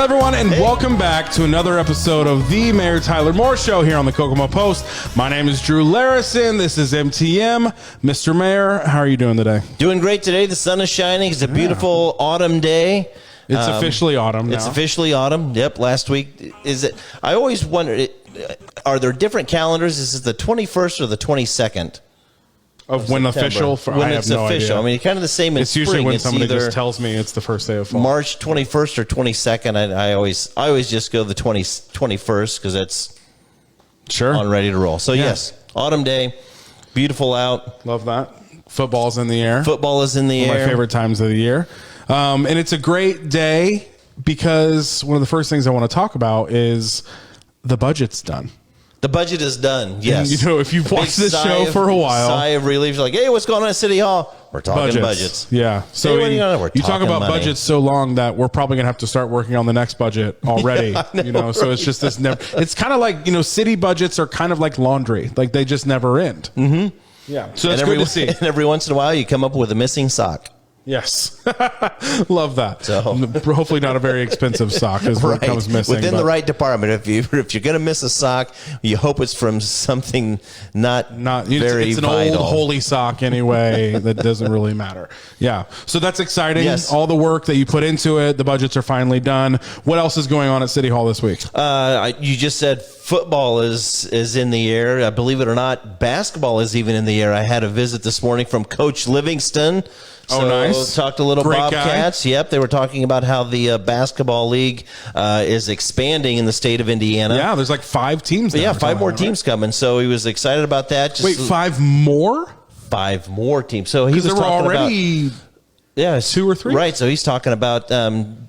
Hello, everyone, and welcome back to another episode of the Mayor Tyler Moore Show here on the Kokomo Post. My name is Drew Larison. This is MTM. Mr. Mayor, how are you doing today? Doing great today. The sun is shining. It's a beautiful autumn day. It's officially autumn now. It's officially autumn. Yep. Last week, is it? I always wondered, are there different calendars? Is it the 21st or the 22nd? Of when official? When it's official. I mean, kind of the same in it's spring. Usually when it's somebody either just tells me it's the first day of fall. March 21st or 22nd. I always just go the 21st because that's on ready to roll. So, yes, autumn day, beautiful out. Love that. Football's in the air. Football is in the air. One of my favorite times of the year. And it's a great day because one of the first things I want to talk about is the budget's done. The budget is done, yes. And, you know, if you've watched this show for a while. Sigh of relief. Like, hey, what's going on at City Hall? We're talking budgets. Yeah. So hey, you talk about money. budgets so long that we're probably going to have to start working on the next budget already. So it's just this never. It's kind of like, city budgets are kind of like laundry. Like they just never end. Mm-hmm. Yeah. So it's good to see. And every once in a while you come up with a missing sock. Yes. Love that. So hopefully not a very expensive sock is what comes missing. Within the right department. If you're going to miss a sock, you hope it's from something not very it's an vital. old holy sock anyway that doesn't really matter. Yeah. So that's exciting. Yes. All the work that you put into it, the budgets are finally done. What else is going on at City Hall this week? You just said football is in the air. Believe it or not, basketball is even in the air. I had a visit this morning from Coach Livingston. So nice. Talked a little Great Bobcats. Guy. Yep, they were talking about how the basketball league is expanding in the state of Indiana. Yeah, there's like 5 teams. Yeah, 5 more teams coming. So he was excited about that. Wait, 5 more? 5 more teams. So he was there were talking already about, yeah, 2 or 3. Right. So he's talking about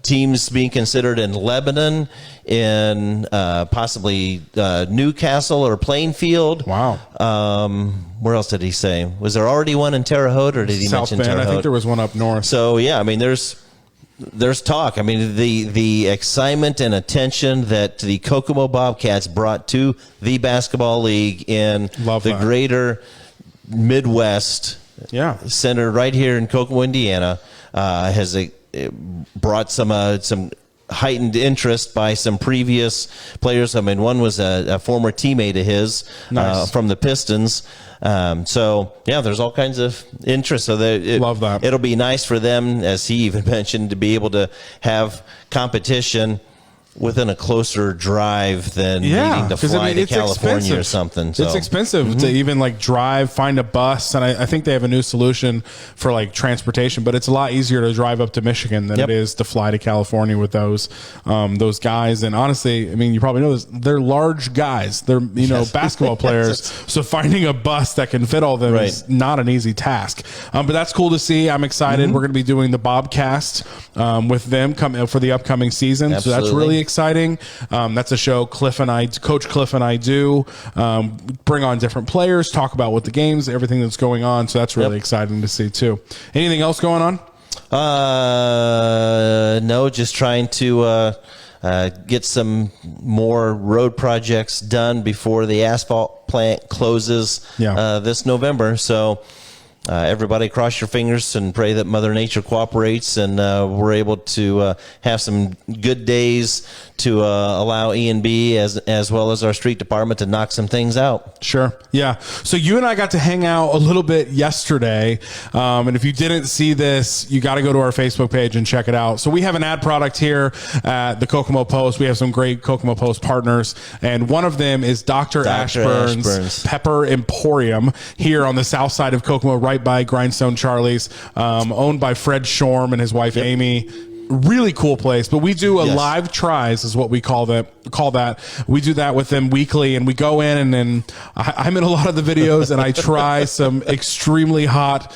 teams being considered in Lebanon, in possibly Newcastle or Plainfield. Wow. Where else did he say? Was there already one in Terre Haute, or did he South mention Bend? Terre Haute? I think there was one up north. So yeah, I mean, there's talk. I mean, the excitement and attention that the Kokomo Bobcats brought to the basketball league in the greater Midwest. Yeah, centered right here in Kokomo, Indiana, has brought some heightened interest by some previous players. I mean, one was a former teammate of his from the Pistons. So yeah, there's all kinds of interest. So love that. It'll be nice for them, as he even mentioned, to be able to have competition within a closer drive than needing to fly to California or something. So. It's expensive to even drive, find a bus. And I think they have a new solution for transportation, but it's a lot easier to drive up to Michigan than it is to fly to California with those guys. And honestly, I mean, you probably know this, they're large guys. They're, basketball players. So finding a bus that can fit all of them is not an easy task. But that's cool to see. I'm excited. We're going to be doing the Bobcast with them for the upcoming season. Absolutely. So that's really exciting. That's a show Coach Cliff and I do. Bring on different players, talk about what the games, everything that's going on. So that's really exciting to see too. Anything else going on? No, just trying to get some more road projects done before the asphalt plant closes this November. So everybody cross your fingers and pray that Mother Nature cooperates and we're able to have some good days to allow E&B as well as our street department to knock some things out. Sure. Yeah. So you and I got to hang out a little bit yesterday. And if you didn't see this, you got to go to our Facebook page and check it out. So we have an ad product here at the Kokomo Post. We have some great Kokomo Post partners. And one of them is Dr. Ashburn's Pepper Emporium here on the south side of Kokomo, right by Grindstone Charlie's, owned by Fred Shorm and his wife, Amy. Really cool place, but we do a live tries is what we call that. We do that with them weekly, and we go in and then I'm in a lot of the videos and I try some extremely hot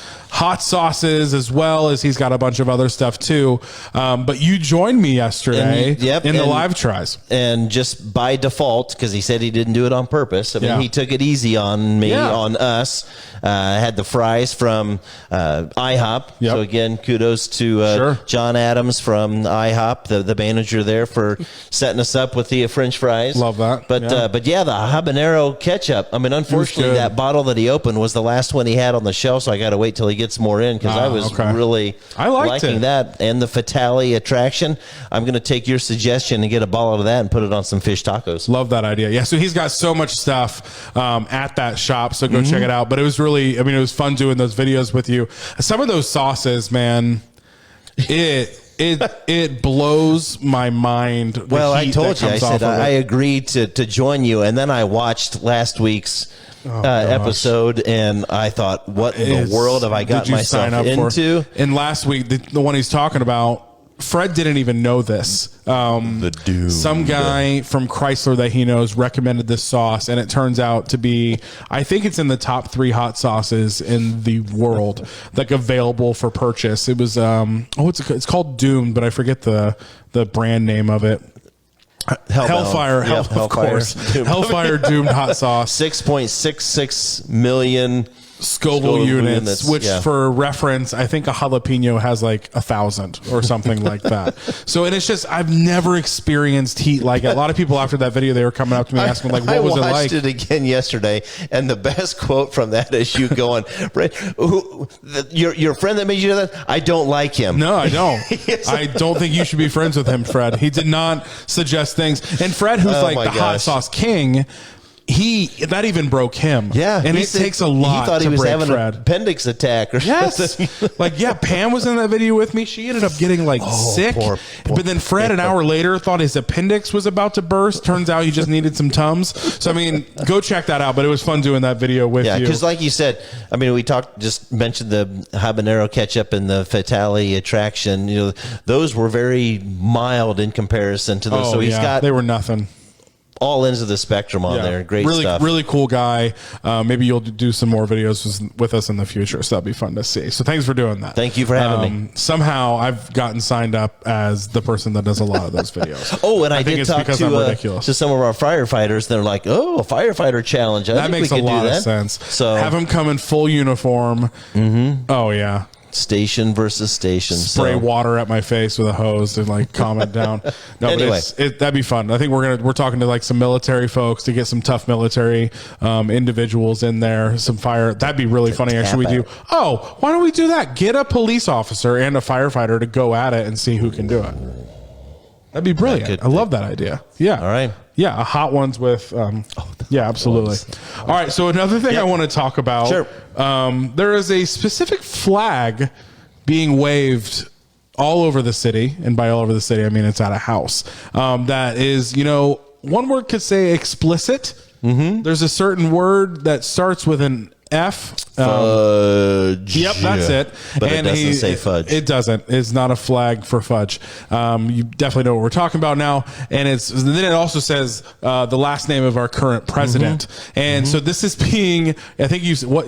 sauces, as well as he's got a bunch of other stuff too. But you joined me yesterday in the live tries, and just by default, because he said he didn't do it on purpose. I mean, he took it easy on me, on us. Had the fries from IHOP. So again, kudos to John Adams from IHOP, the manager there, for setting us up with tortilla French fries. Love that. But yeah, the habanero ketchup. I mean, unfortunately, that bottle that he opened was the last one he had on the shelf, so I got to wait till he gets more in because I was really liking that. And the Fatality Attraction. I'm going to take your suggestion and get a bottle of that and put it on some fish tacos. Love that idea. Yeah, so he's got so much stuff at that shop, so go check it out. But it was really, I mean, it was fun doing those videos with you. Some of those sauces, man, it blows my mind. Well, I told you, I said I agreed to join you, and then I watched last week's episode, and I thought, what in the world have I got myself into? And last week, the one he's talking about, Fred didn't even know this. The dude. Some guy from Chrysler that he knows recommended this sauce, and it turns out to be, I think it's in the top 3 hot sauces in the world, like available for purchase. It was, it's called Doomed, but I forget the brand name of it. Hellfire, of course. Hellfire Doomed hot sauce. 6.66 million Scoville units, which for reference, I think a jalapeno has like 1,000 or something like that. So, and it's just, I've never experienced heat like it. A lot of people after that video, they were coming up to me asking like, what was it like? I watched it again yesterday, and the best quote from that is you going, your friend that made you do that, I don't like him. No, I don't. I don't think you should be friends with him, Fred. He did not suggest things. And Fred, who's like the hot sauce king, that even broke him. Yeah. And it takes a lot. He thought he was having Fred. an appendix attack or something. Pam was in that video with me. She ended up getting sick. Poor but then Fred, an hour later, thought his appendix was about to burst. Turns out he just needed some Tums. So, I mean, go check that out. But it was fun doing that video with you. Yeah, because like you said, I mean, we just mentioned the habanero ketchup and the Fatality Attraction. You know, those were very mild in comparison to those. So they were nothing. All ends of the spectrum on there. Great stuff. Really cool guy. Maybe you'll do some more videos with us in the future, so that'll be fun to see. So thanks for doing that. Thank you for having me. Somehow I've gotten signed up as the person that does a lot of those videos. And I did talk to some of our firefighters. They're like, a firefighter challenge. That makes a lot of sense. So have them come in full uniform. Oh, yeah. Station versus station. Spray water at my face with a hose and calm it down. No, anyway, but that'd be fun. I think we're talking to some military folks to get some tough military individuals in there. Some fire. That'd be really funny. Actually, why don't we do that? Get a police officer and a firefighter to go at it and see who can do it. That'd be brilliant. I love that idea. Yeah. All right. Yeah, hot ones with, absolutely. All right, so another thing I want to talk about, there is a specific flag being waved all over the city, and by all over the city, I mean it's at a house, that is, one word could say explicit. There's a certain word that starts with an F. Fudge. Yep, that's it. But it doesn't say fudge. It doesn't. It's not a flag for fudge. You definitely know what we're talking about now. And then it also says the last name of our current president. And so this is being, I think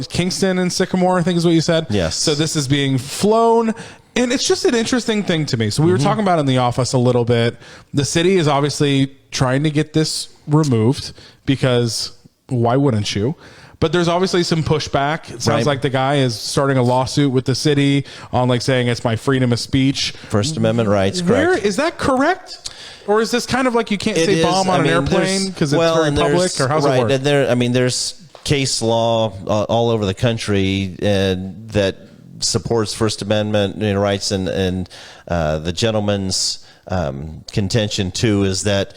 Kingston and Sycamore, I think is what you said. Yes. So this is being flown. And it's just an interesting thing to me. So we were talking about it in the office a little bit. The city is obviously trying to get this removed because why wouldn't you? But there's obviously some pushback. It sounds like the guy is starting a lawsuit with the city on saying it's my freedom of speech. First Amendment rights, correct. Is that correct? Or is this kind of like you can't say bomb on an airplane because it's very public? Or how's it work? And there's case law all over the country that supports First Amendment rights. And the gentleman's contention, too, is that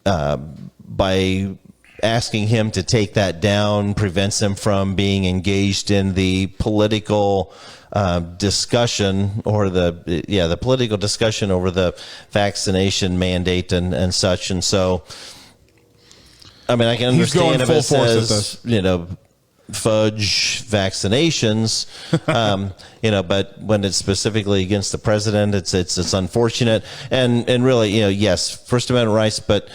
by asking him to take that down prevents him from being engaged in the political discussion or the political discussion over the vaccination mandate and such. And so, I mean, I can understand if it says, fudge vaccinations, but when it's specifically against the president, it's unfortunate. And really, yes, First Amendment rights, but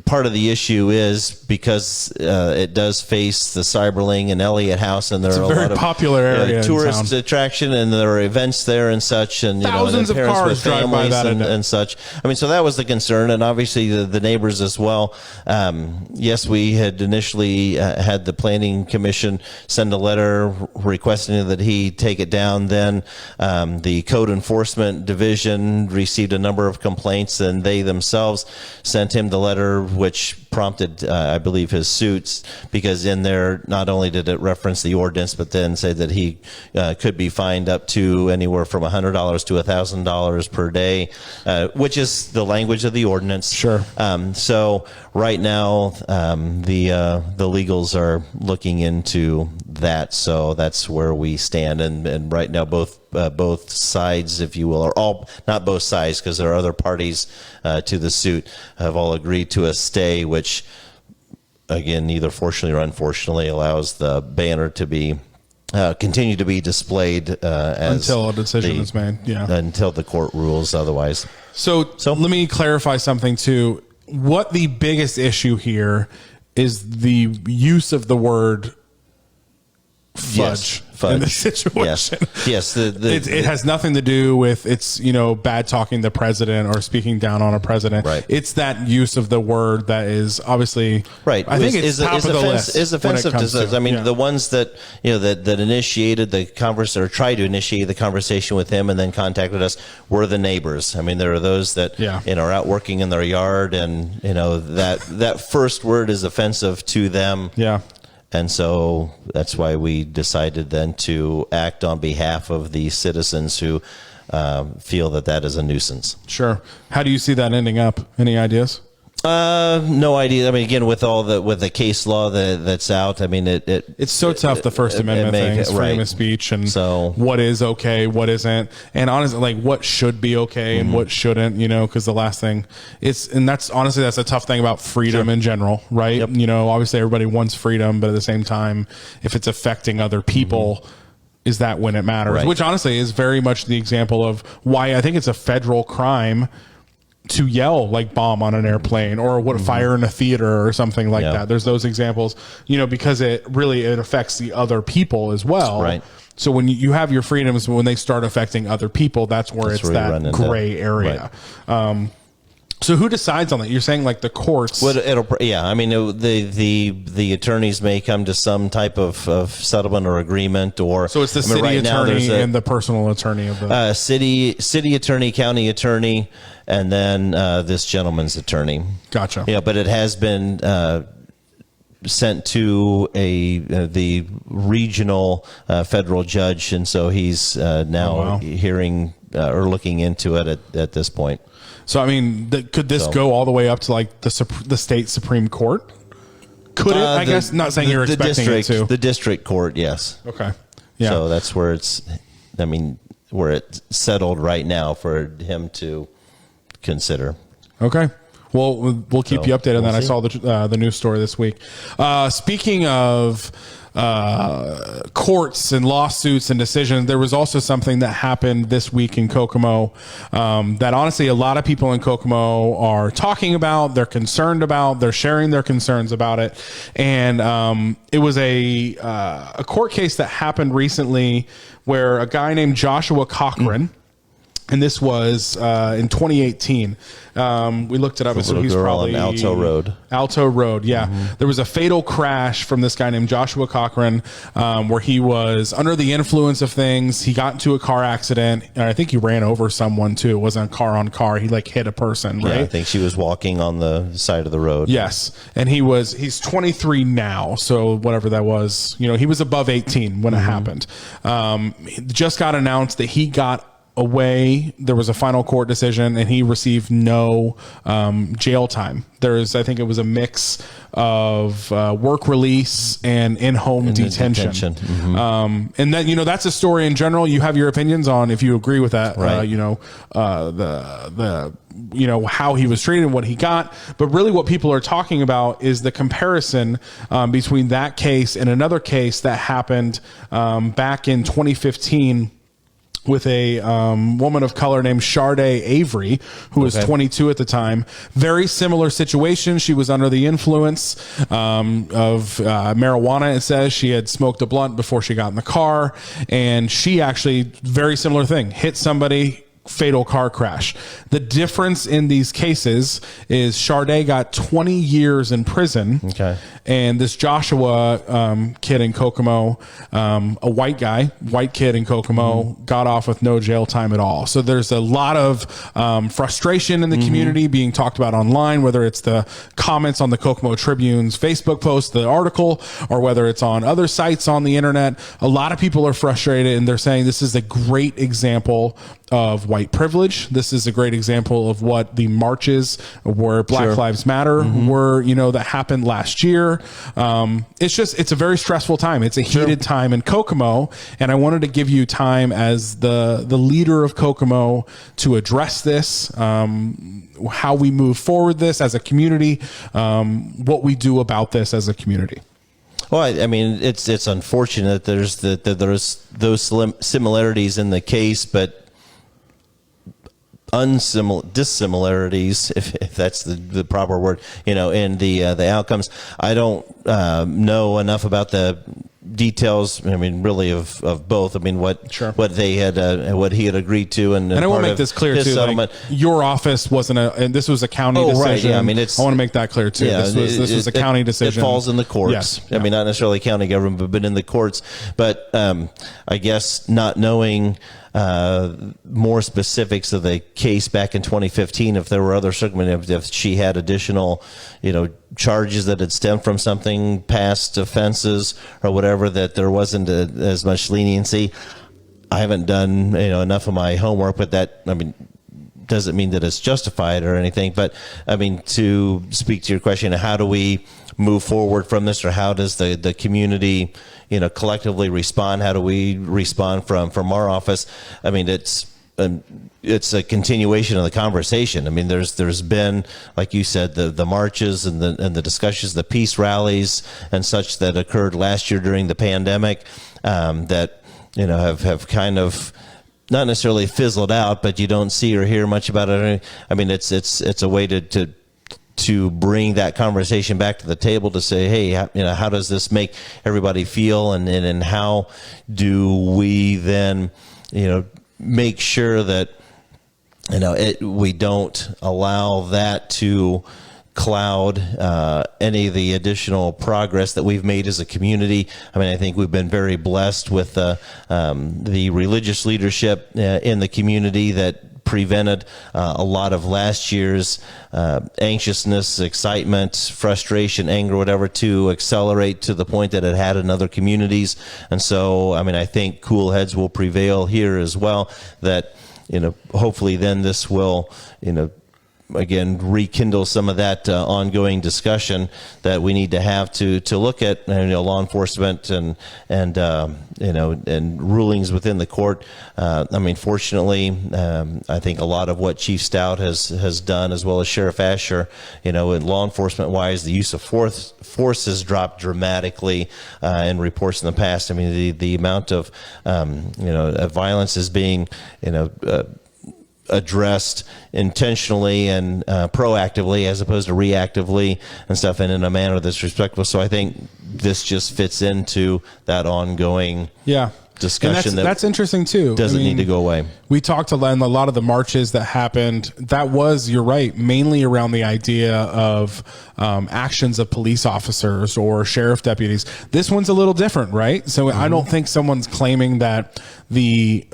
part of the issue is because it does face the Cyberling and Elliott House, and there are a very lot of popular area tourist attraction, and there are events there and such, and thousands of cars drive by that and such. I mean, so that was the concern, and obviously the neighbors as well. Yes, we had initially had the Planning Commission send a letter requesting that he take it down. Then the Code Enforcement Division received a number of complaints, and they themselves sent him the letter, which prompted, I believe, his suits, because in there not only did it reference the ordinance, but then say that he could be fined up to anywhere from $100 to $1,000 per day, which is the language of the ordinance. Sure. So right now, the legals are looking into that. So that's where we stand, and right now both sides, if you will, or all, not both sides, because there are other parties to the suit, have all agreed to a stay, which, again, either fortunately or unfortunately, allows the banner to be continue to be displayed until a decision is made. Yeah, until the court rules otherwise. So let me clarify something too. What the biggest issue here is the use of the word fudge. In this situation. Yes. It has nothing to do with it's, bad talking the president or speaking down on a president. Right. It's that use of the word that is obviously right. I think it's top of the list. Is offensive to. I mean, the ones that that initiated the conversation or tried to initiate the conversation with him and then contacted us were the neighbors. I mean, there are those that are out working in their yard, and that first word is offensive to them. Yeah. And so that's why we decided then to act on behalf of the citizens who feel that is a nuisance. Sure. How do you see that ending up? Any ideas? No idea. I mean, again, with the case law that's out, I mean, it's so tough. The First Amendment thing, freedom of speech, and so what is okay, what isn't, and honestly, like what should be okay and what shouldn't, because the last thing that's a tough thing about freedom in general, right? Yep. Obviously everybody wants freedom, but at the same time, if it's affecting other people, is that when it matters? Right. Which honestly is very much the example of why I think it's a federal crime to yell like bomb on an airplane or fire in a theater or something like that. There's those examples, because it affects the other people as well. Right. So when you have your freedoms, when they start affecting other people, that's where it's that gray area. Right. So who decides on that? You're saying like the courts? Well, I mean, the attorneys may come to some type of settlement or agreement, or so it's the city attorney and the personal attorney of the city attorney, county attorney, and then this gentleman's attorney. Gotcha. Yeah, but it has been sent to the regional federal judge, and so he's now hearing or looking into it at this point. So, I mean, could this go all the way up to like the state Supreme Court? Could it? I guess not saying you're expecting it to. The district court, yes. Okay. Yeah. So that's where where it's settled right now for him to consider. Okay. Well, we'll keep you updated on that. I saw the news story this week. Speaking of courts and lawsuits and decisions, there was also something that happened this week in Kokomo that honestly a lot of people in Kokomo are talking about, they're concerned about, they're sharing their concerns about it. And it was a court case that happened recently where a guy named Joshua Cochran, and this was in 2018. We looked it up. So he's probably on Alto Road. Alto Road, yeah. Mm-hmm. There was a fatal crash from this guy named Joshua Cochran, where he was under the influence of things. He got into a car accident, and I think he ran over someone too. It wasn't a car on car. He like hit a person, right? Yeah, I think she was walking on the side of the road. Yes, and he's 23 now, so whatever that was, he was above 18 when it happened. Just got announced that he got away. There was a final court decision and he received no jail time. I think it was a mix of work release and in-home detention. Mm-hmm. And then, that's a story in general. You have your opinions on if you agree with that, right. How he was treated and what he got. But really what people are talking about is the comparison between that case and another case that happened back in 2015 with a woman of color named Sharday Avery, who was 22 at the time. Very similar situation. She was under the influence of marijuana. It says she had smoked a blunt before she got in the car, and she actually, very similar thing, hit somebody, fatal car crash. The difference in these cases is Sharday got 20 years in prison. Okay. And this Joshua kid in Kokomo, a white kid in Kokomo, got off with no jail time at all. So there's a lot of frustration in the community being talked about online, whether it's the comments on the Kokomo Tribune's Facebook post, the article, or whether it's on other sites on the internet. A lot of people are frustrated, and they're saying this is a great example of white privilege. This is a great example of what the marches where Black Lives Matter were, that happened last year. It's a very stressful time. It's a heated time in Kokomo. And I wanted to give you time as the leader of Kokomo to address this, how we move forward this as a community, what we do about this as a community. Well, I mean, it's unfortunate that there's those similarities in the case, but dissimilarities, if that's the proper word, in the outcomes. I don't know enough about the details. I mean, really of both. I mean, what they had, what he had agreed to, and I want to make this clear too. Like, your office wasn't and this was a county decision. Right, yeah. I mean, I want to make that clear too. Yeah, this was a county decision. It falls in the courts. Yes, I mean, not necessarily county government, but in the courts. But I guess not knowing more specifics of the case back in 2015, if there were other circumstances, if she had additional, charges that had stemmed from something, past offenses or whatever, that there wasn't as much leniency. I haven't done enough of my homework, but that, I mean, doesn't mean that it's justified or anything. But I mean, to speak to your question, how do we move forward from this, or how does the community collectively respond? How do we respond from our office? I mean, it's a continuation of the conversation. I mean, there's been, like you said, the marches and the discussions, the peace rallies and such that occurred last year during the pandemic, that have kind of not necessarily fizzled out, but you don't see or hear much about it. I mean, it's a way to bring that conversation back to the table, to say, hey, how does this make everybody feel, and how do we then make sure that we don't allow that to cloud any of the additional progress that we've made as a community. I mean, I think we've been very blessed with the religious leadership in the community that prevented a lot of last year's anxiousness, excitement, frustration, anger, whatever, to accelerate to the point that it had in other communities. And so, I mean, I think cool heads will prevail here as well, that hopefully then this will again rekindle some of that ongoing discussion that we need to have to look at law enforcement and rulings within the court. I mean, fortunately, I think a lot of what Chief Stout has done, as well as Sheriff Asher, in law enforcement wise, the use of force has dropped dramatically in reports in the past. I mean, the amount of violence is being addressed intentionally and proactively, as opposed to reactively and stuff, and in a manner that's respectful. So I think this just fits into that ongoing discussion. And that's interesting too. Doesn't need to go away. We talked a lot of the marches that happened. That was, you're right, mainly around the idea of actions of police officers or sheriff deputies. This one's a little different, right? So I don't think someone's claiming that the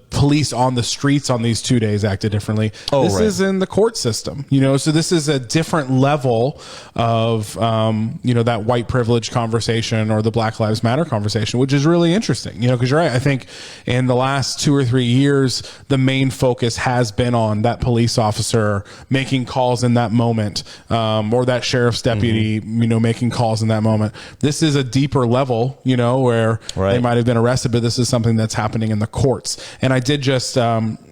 police on the streets on these 2 days acted differently. This is in the court system, so this is a different level of, that white privilege conversation or the Black Lives Matter conversation, which is really interesting, because you're right. I think in the last 2 or 3 years, the main focus has been on that police officer making calls in that moment, or that sheriff's deputy, making calls in that moment. This is a deeper level, where they might have been arrested, but this is something that's happening in the courts. And I did just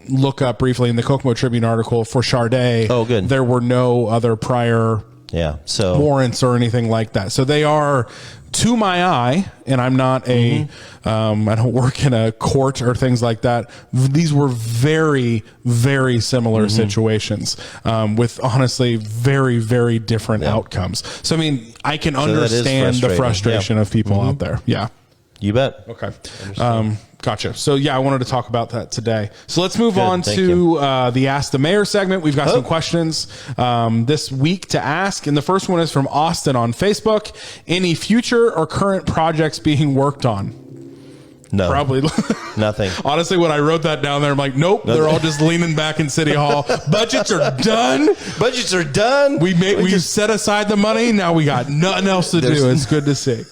look up briefly in the Kokomo Tribune article for Sharday. Oh, good. There were no other prior Yeah. So warrants or anything like that. So they are, to my eye, and I'm not I don't work in a court or things like that. These were very, very similar situations with honestly very, very different outcomes. So, I mean, I can understand the frustration of people out there. Yeah. You bet. Okay. Gotcha. So yeah, I wanted to talk about that today. So let's move on to the Ask the Mayor segment. We've got some questions this week to ask. And the first one is from Austin on Facebook. Any future or current projects being worked on? No. Probably nothing. Honestly, when I wrote that down there, I'm like, nope, they're all just leaning back in City Hall. Budgets are done. Budgets are done. We set aside the money. Now we got nothing else to do. It's good to see.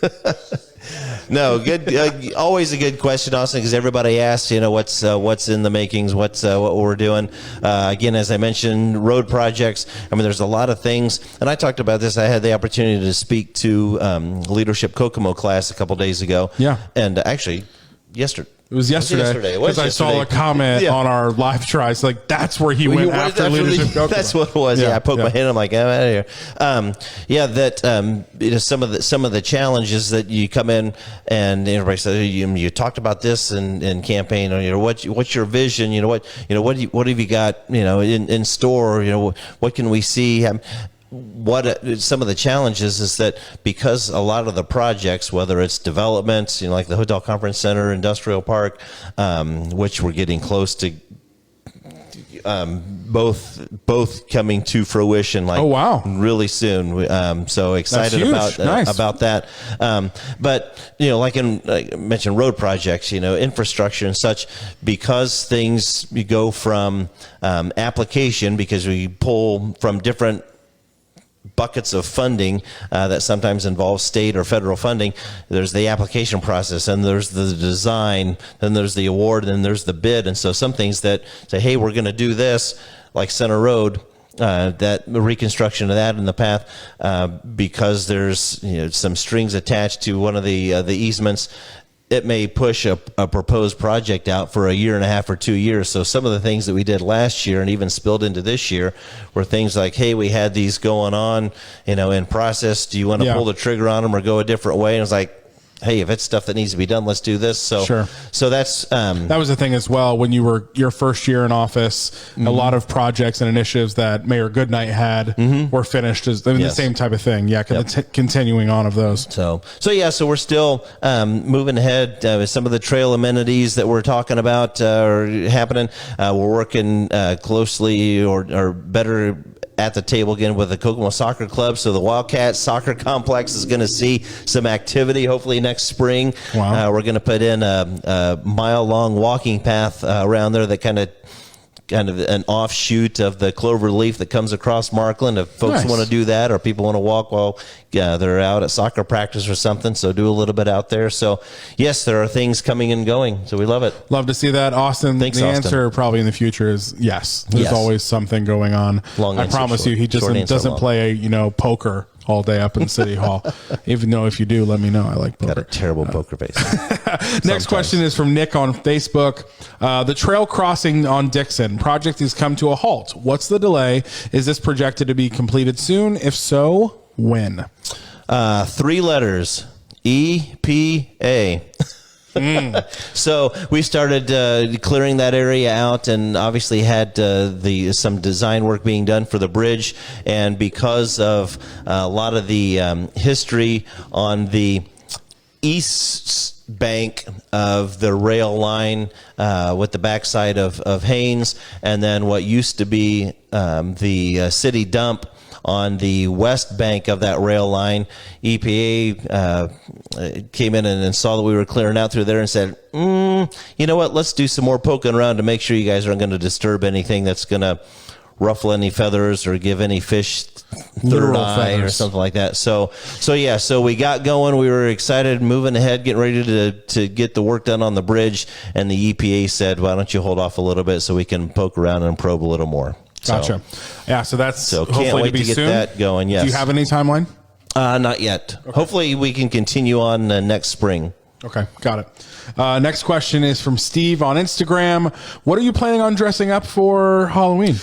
No, good. Always a good question, Austin, because everybody asks, what's in the makings, what we're doing. Again, as I mentioned, road projects. I mean, there's a lot of things, and I talked about this. I had the opportunity to speak to Leadership Kokomo class a couple days ago. Yeah, and actually, yesterday. It was yesterday because I saw a comment on our live tries. Like, that's where he went after Leadership Kokomo. That's what it was. Yeah, I poked my head. I'm like, I'm out of here. Some of the challenges that you come in and everybody says, you talked about this in campaign, or what's your vision? What have you got in store? What can we see? Some of the challenges is that because a lot of the projects, whether it's developments, like the Hotel Conference Center, Industrial Park, which we're getting close to both coming to fruition, really soon. So excited about that. But like I mentioned, road projects, infrastructure and such, because things go from application, because we pull from different buckets of funding that sometimes involves state or federal funding. There's the application process, and there's the design, then there's the award, and then there's the bid. And so some things that say, hey, we're going to do this, like Center Road, that reconstruction of that in the path, because there's some strings attached to one of the easements, it may push a proposed project out for a year and a half or 2 years. So some of the things that we did last year and even spilled into this year were things like, hey, we had these going on, in process. Do you want to pull the trigger on them or go a different way? And it's like, hey, if it's stuff that needs to be done, let's do this. So, so that's that was the thing as well. When you were your first year in office, a lot of projects and initiatives that Mayor Goodnight had were finished. The same type of thing. Yeah, continuing on of those. So we're still moving ahead. Some of the trail amenities that we're talking about are happening. We're working closely or better at the table again with the Kokomo Soccer Club. So the Wildcats Soccer Complex is going to see some activity hopefully next spring. Wow. We're going to put in a mile-long walking path around there that kind of an offshoot of the clover leaf that comes across Markland. If folks want to do that, or people want to walk while they're out at soccer practice or something, so do a little bit out there. So yes, there are things coming and going, so we love it. Love to see that. Austin, Thanks, the Austin. Answer probably in the future is yes. There's always something going on. I promise you, he just doesn't play poker all day up in City Hall. Even though if you do, let me know. I like poker. Got a terrible poker face. Next question is from Nick on Facebook. The trail crossing on Dixon project has come to a halt. What's the delay? Is this projected to be completed soon? If so, when? 3 letters. EPA. So we started clearing that area out, and obviously had some design work being done for the bridge. And because of a lot of the history on the east bank of the rail line with the backside of Haynes, and then what used to be the city dump on the west bank of that rail line, EPA came in and saw that we were clearing out through there and said, you know what, let's do some more poking around to make sure you guys aren't going to disturb anything that's going to ruffle any feathers or give any fish third eye or something like that. So we got going. We were excited, moving ahead, getting ready to get the work done on the bridge. And the EPA said, why don't you hold off a little bit so we can poke around and probe a little more. Gotcha. So that's hopefully to be soon. Get that going. Yes. Do you have any timeline? Not yet. Okay. Hopefully we can continue on next spring. Okay, got it. Next question is from Steve on Instagram. What are you planning on dressing up for Halloween?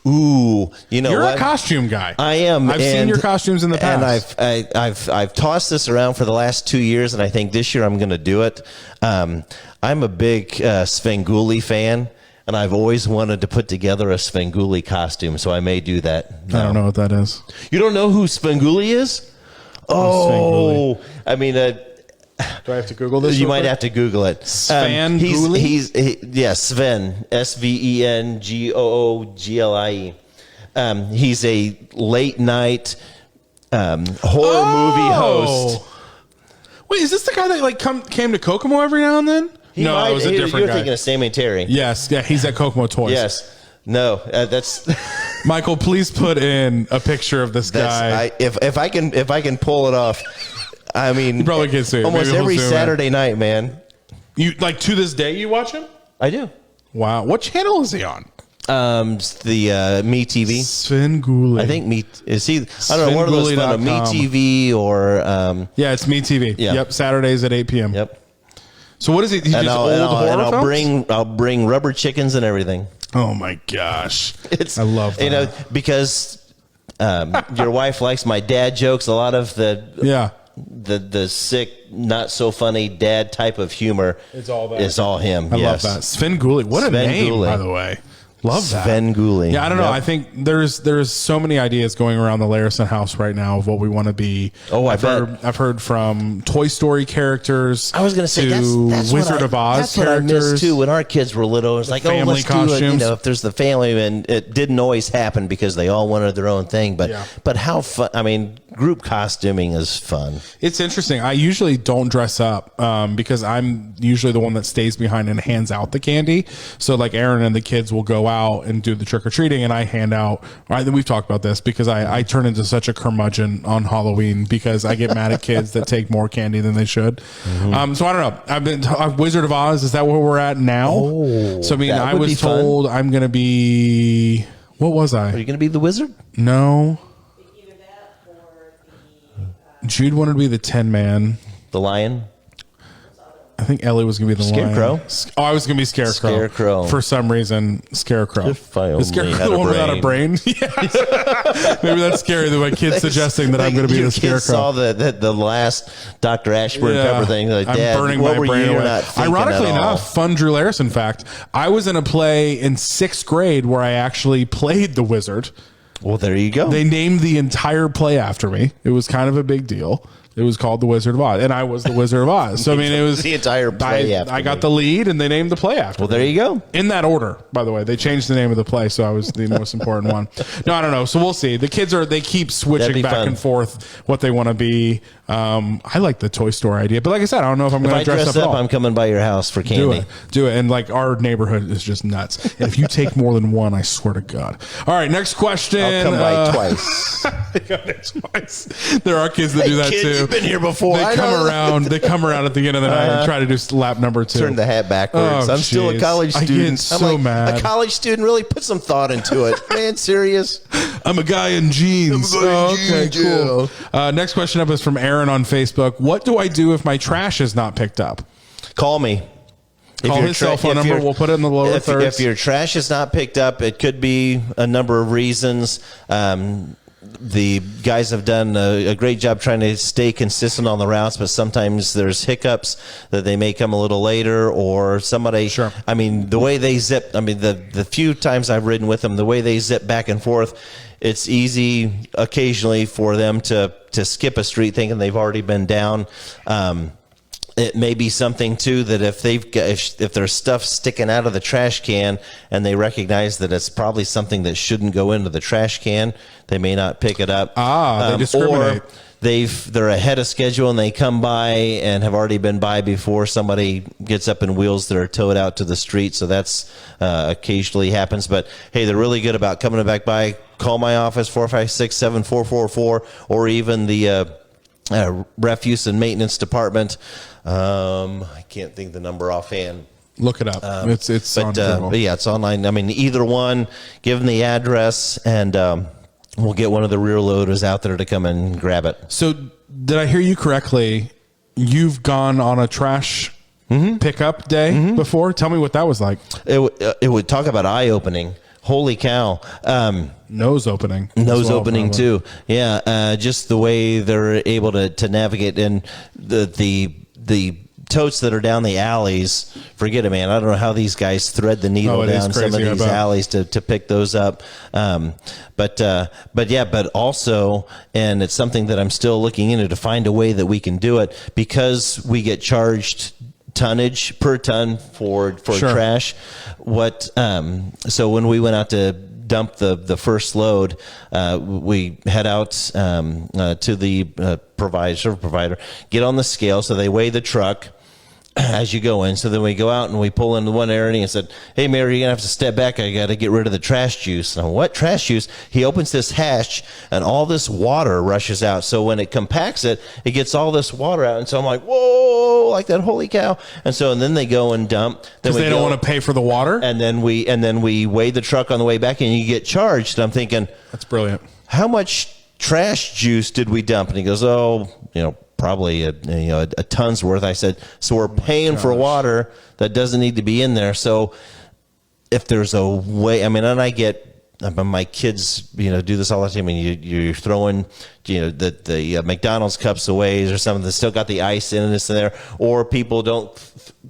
Ooh, you're a costume guy. I am. I've seen your costumes in the past, and I've tossed this around for the last 2 years, and I think this year I'm going to do it. I'm a big Svengoolie fan, and I've always wanted to put together a Svengoolie costume, so I may do that now. I don't know what that is. You don't know who Svengoolie is? Oh, I mean. Do I have to Google this? You might have to Google it. Sven Sven, Svengoogie. He's a late night horror movie host. Wait, is this the guy that came to Kokomo every now and then? It was a different guy. You're thinking of Sammy Terry. Yes, yeah, he's at Kokomo Toys. Yes. No, that's Michael. Please put in a picture of this guy. If I can pull it off. I mean, you probably can't see it. Almost every Saturday night, man. You to this day you watch him? I do. Wow. What channel is he on? The Me TV. Svengoolie. I think is he? I don't know. One of those Me TV or yeah, it's Me TV. Yeah. Yep. Saturdays at 8 p.m. Yep. So what is he? I'll bring rubber chickens and everything. Oh my gosh! I love that. Because your wife likes my dad jokes. A lot of the sick, not so funny dad type of humor. It's all that. It's all him. I love that. Svengoolie. What a name, by the way. Love that. Svengoolie. Yeah, I don't know. I think there's so many ideas going around the Larison house right now of what we want to be. Oh, I've heard from Toy Story characters. I was going to say that's Wizard of Oz characters. What I missed too when our kids were little. It was like, family costumes. If there's the family, and it didn't always happen because they all wanted their own thing. But how fun! I mean, group costuming is fun. It's interesting. I usually don't dress up because I'm usually the one that stays behind and hands out the candy. So like Aaron and the kids will go out and do the trick-or-treating, and I hand out. We've talked about this because I turn into such a curmudgeon on Halloween because I get mad at kids that take more candy than they should. Mm-hmm. So I don't know. Wizard of Oz, is that where we're at now? So I mean, I was told I'm going to be. What was I? Are you going to be the wizard? No. Jude wanted to be the Tin Man. The lion? I think Ellie was going to be the Scarecrow. lion. Oh, I was going to be Scarecrow. For some reason, Scarecrow. If I only Is Scarecrow had the a one without a brain? Yes. Maybe that's scary that my kid's suggesting that I'm going to be the Scarecrow. Saw the last Dr. Ashburn Pepper thing. Like, I'm Dad, burning what my were brain you away. not thinking Ironically at all? enough, fun Drew Larison fact, I was in a play in 6th grade where I actually played the wizard. Well, there you go. They named the entire play after me. It was kind of a big deal. It was called The Wizard of Oz, and I was the Wizard of Oz. So I mean, it was the entire play. I got the lead, and they named the play after. Well, there you go. In that order, by the way, they changed the name of the play, so I was the most important one. No, I don't know. So we'll see. The kids they keep switching back fun. and forth what they want to be. I like the Toy Story idea, but like I said, I don't know if I'm going to dress up at all. I'm coming by your house for candy. Do it. And like our neighborhood is just nuts. And if you take more than one, I swear to God. All right, next question. I'll come by twice. Twice. There are kids that do that too. You've been here before. They come around at the end of the night and try to do lap number 2. Turn the hat backwards. I'm still a college student. I get so mad. A college student, really put some thought into it. Man, serious. I'm a guy in jeans. Cool. Next question up is from Aaron on Facebook. What do I do if my trash is not picked up? Call me. Call his cell phone number. We'll put it in the lower thirds. If your trash is not picked up, it could be a number of reasons. The guys have done a great job trying to stay consistent on the routes, but sometimes there's hiccups that they may come a little later, or somebody. Sure. I mean, the way they zip. I mean, the few times I've ridden with them, the way they zip back and forth, it's easy occasionally for them to skip a street thinking they've already been down. It may be something too that if there's stuff sticking out of the trash can and they recognize that it's probably something that shouldn't go into the trash can, they may not pick it up. They discriminate. Or they're ahead of schedule and they come by and have already been by before somebody gets up in wheels that are towed out to the street. So that's occasionally happens. But hey, they're really good about coming back by. Call my office 456-7444, or even the refuse and maintenance department. I can't think the number offhand. Look it up. It's on Google. But yeah, it's online. I mean, either one, give them the address, and we'll get one of the rear loaders out there to come and grab it. So did I hear you correctly? you've gone on a trash pickup day before. Tell me what that was like. It would talk about eye-opening. Holy cow. Nose opening. Nose opening too. Yeah. Just the way they're able to navigate, and the totes that are down the alleys, forget it, man. I don't know how these guys thread the needle down some of these alleys to pick those up. But also, and it's something that I'm still looking into to find a way that we can do it, because we get charged tonnage per ton for trash. So when we went out to dump the first load, we head out to the service provider, get on the scale, so they weigh the truck as you go in. So then we go out and we pull into one area, and he said, "Hey, Mary, you're gonna have to step back. I got to get rid of the trash juice." And I'm, "What trash juice?" He opens this hatch, and all this water rushes out. So when it compacts it gets all this water out. And so I'm like, "Whoa!" Like that, holy cow! And then they go and dump. Because they don't want to pay for the water. And then we weigh the truck on the way back, and you get charged. And I'm thinking, that's brilliant. How much trash juice did we dump? And he goes, "Oh, probably a ton's worth." I said, "So we're paying for water that doesn't need to be in there." So if there's a way, and I get, my kids, do this all the time. You're throwing, the McDonald's cups away or something that's still got the ice in it there, or people don't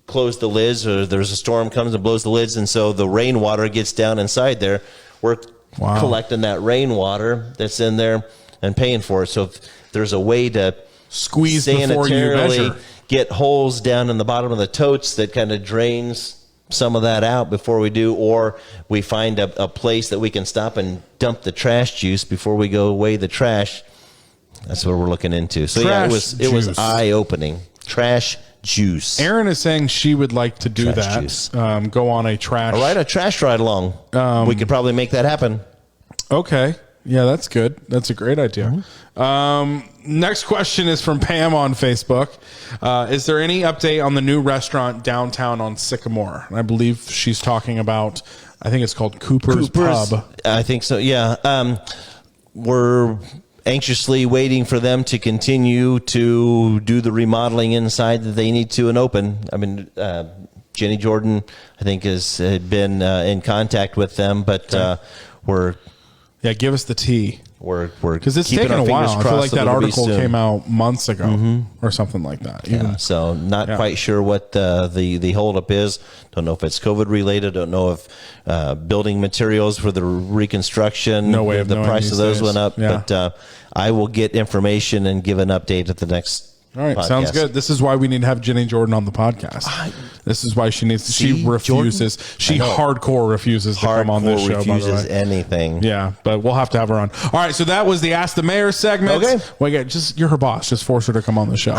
close the lids, or there's a storm comes and blows the lids, and so the rainwater gets down inside there. We're collecting that rainwater that's in there and paying for it. So if there's a way to squeeze before you measure, get holes down in the bottom of the totes that kind of drains some of that out before we do, or we find a place that we can stop and dump the trash juice before we go weigh the trash. That's what we're looking into. So it was eye-opening. Trash juice. Erin is saying she would like to do that. Go on a trash. All right, a trash ride along. We could probably make that happen. Okay. Yeah, that's good. That's a great idea. Next question is from Pam on Facebook. Is there any update on the new restaurant downtown on Sycamore? And I believe she's talking about, I think it's called Cooper's Pub. I think so, yeah. We're anxiously waiting for them to continue to do the remodeling inside that they need to and open. Jenny Jordan, I think, had been in contact with them, but we're... Yeah, give us the tea. We're because it's taken a while. I feel like that article came out months ago or something like that. So not quite sure what the holdup is. Don't know if it's COVID related. Don't know if building materials for the reconstruction. No way of the price of those went up. Yeah. But I will get information and give an update at the next. All right, podcast. Sounds good. This is why we need to have Jenny Jordan on the podcast. This is why she needs. She refuses. Jordan? She hardcore refuses to come on this show. Refuses anything. Yeah, but we'll have to have her on. All right, so that was the Ask the Mayor segment. Okay. Well, you're her boss. Just force her to come on the show.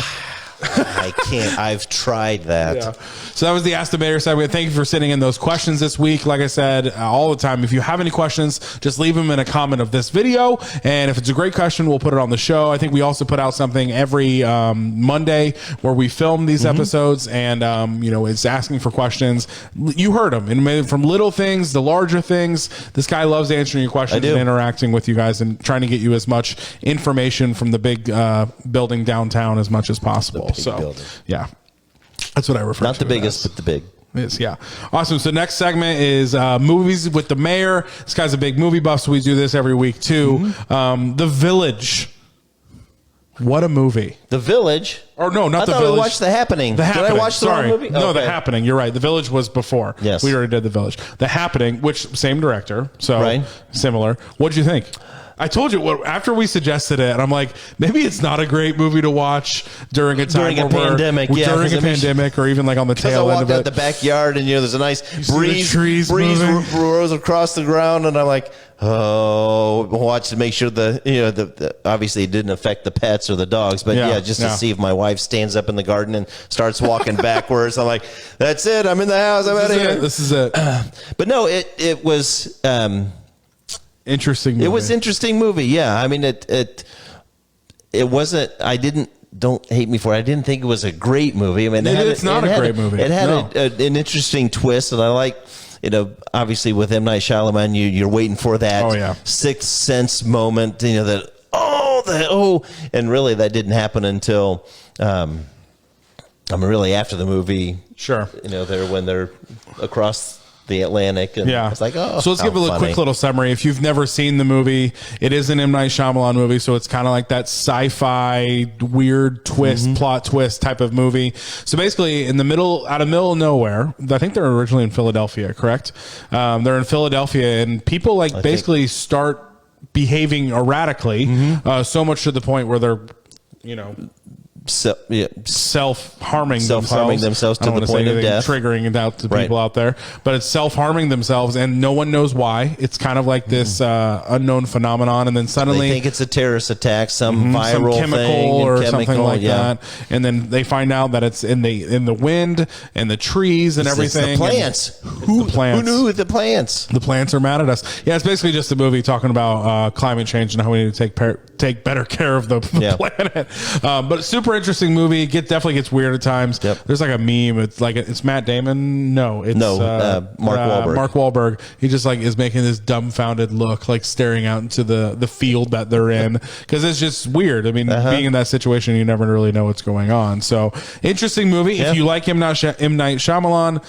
I can't. I've tried that. Yeah. So that was the Ask the Mayor segment. Thank you for sending in those questions this week. Like I said, all the time, if you have any questions, just leave them in a comment of this video. And if it's a great question, we'll put it on the show. I think we also put out something every Monday where we film these episodes, and it's asking for questions. You heard them, and from little things to larger things. This guy loves answering your questions and interacting with you guys and trying to get you as much information from the big building downtown as much as possible. Building. Yeah, that's what I refer to. Not the biggest, but the big. Is, yeah. Awesome. So next segment is movies with the mayor. This guy's a big movie buff, so we do this every week too. The Village. What a movie. The Village? Or no, not The Village. We watched The Happening. The Happening. Did I watch the wrong movie? No, okay. The Happening. You're right. The Village was before. Yes. We already did The Village. The Happening, which same director, so similar. What did you think? I told you after we suggested it, and I'm like, maybe it's not a great movie to watch during a time during a pandemic, during a pandemic, or even like on the tail end of it. I walked out the backyard, and there's a nice breeze rolls across the ground, and I'm like, watch to make sure the obviously it didn't affect the pets or the dogs, but just to see if my wife stands up in the garden and starts walking backwards. I'm like, that's it. I'm in the house. I'm out of here. This is it. But no, it was. Interesting movie. It was interesting movie. Yeah. I mean, it wasn't, don't hate me for it. I didn't think it was a great movie. I mean, it's not a great movie. It had an interesting twist, and I like, obviously with M. Night Shyamalan, you're waiting for that Sixth Sense moment, and really that didn't happen until, I mean, really after the movie. Sure. When they're across the Atlantic, and it's like, oh, so let's give a quick little summary. If you've never seen the movie, it is an M. Night Shyamalan movie, so it's kind of like that sci-fi weird twist, plot twist type of movie. So basically, out of middle of nowhere, I think they're originally in Philadelphia, correct? They're in Philadelphia, and people basically start behaving erratically, so much to the point where they're, self-harming themselves to the point of death, triggering it out to people out there, but it's self-harming themselves, and no one knows why. It's kind of like this unknown phenomenon, and then suddenly they think it's a terrorist attack, some viral some chemical thing, or something like that, and then they find out that it's in the wind and the trees and everything. It's the plants. Who knew the plants? The plants are mad at us. Yeah, it's basically just a movie talking about climate change and how we need to take better care of the planet. But super interesting movie. Definitely gets weird at times. There's like a meme. It's like it's Matt Damon. No, it's Mark Wahlberg. Mark Wahlberg. He just is making this dumbfounded look, staring out into the field that they're in, because it's just weird. I mean, being in that situation, you never really know what's going on. So interesting movie. If you like M. Night Shyamalan,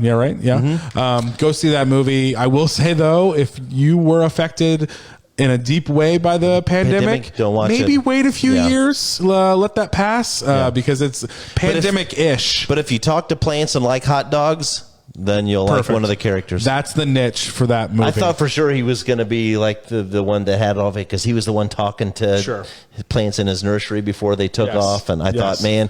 yeah, right, yeah. Go see that movie. I will say though, if you were affected in a deep way by the pandemic, don't watch maybe it. Wait a few years, let that pass, because it's pandemic-ish. But if you talk to plants and like hot dogs, then you'll like one of the characters. That's the niche for that movie. I thought for sure he was going to be like the one that had all of it, because he was the one talking to plants in his nursery before they took off, and I thought, man,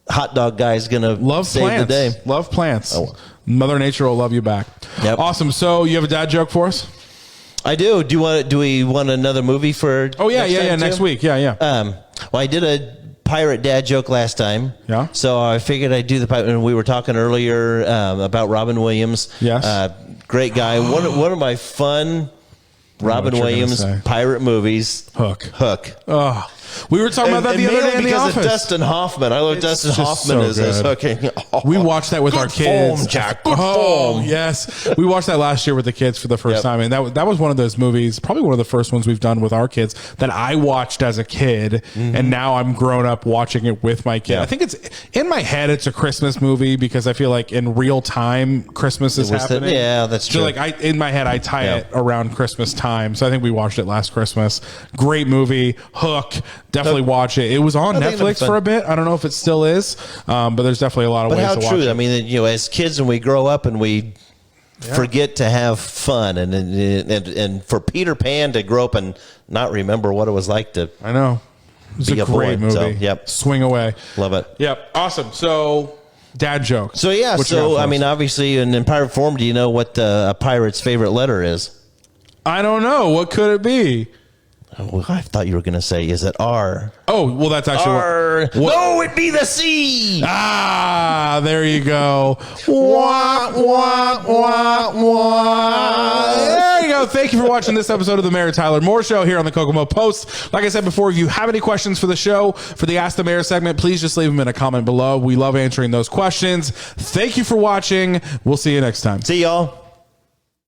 hot dog guy's going to save the day. Love plants. Mother Nature will love you back. Awesome. So you have a dad joke for us? I do. Do we want another movie for? Oh yeah, next week. Yeah. Well, I did a pirate dad joke last time. Yeah. So I figured I'd do the pirate. And we were talking earlier about Robin Williams. Yes. Great guy. One of my fun Robin Williams pirate movies. Hook. Oh. We were talking about that the other day in the office. Because of Dustin Hoffman. I love Dustin Hoffman as Hook. We watched that with our kids. Form, Jack. Good form. Yes. We watched that last year with the kids for the first time. And that was one of those movies, probably one of the first ones we've done with our kids, that I watched as a kid. And now I'm grown up watching it with my kid. I think it's, in my head, it's a Christmas movie, because I feel like in real time, Christmas is happening. That's true. So in my head, I tie it around Christmas time. So I think we watched it last Christmas. Great movie. Hook. Definitely watch it. It was on Netflix for a bit. I don't know if it still is, but there's definitely a lot of ways to watch it. I mean, as kids, when we grow up and we forget to have fun, and for Peter Pan to grow up and not remember what it was like to. I know. It's a great movie. So, Swing away. Love it. Yep. Awesome. So, dad jokes. So I mean, obviously, in pirate form, do you know what a pirate's favorite letter is? I don't know. What could it be? Oh, I thought you were going to say, is it R? Oh, well, that's actually R. No, it'd be the C. Ah, there you go. Wah, wah, wah, wah. There you go. Thank you for watching this episode of the Mayor Tyler Moore Show here on the Kokomo Post. Like I said before, if you have any questions for the show, for the Ask the Mayor segment, please just leave them in a comment below. We love answering those questions. Thank you for watching. We'll see you next time. See y'all.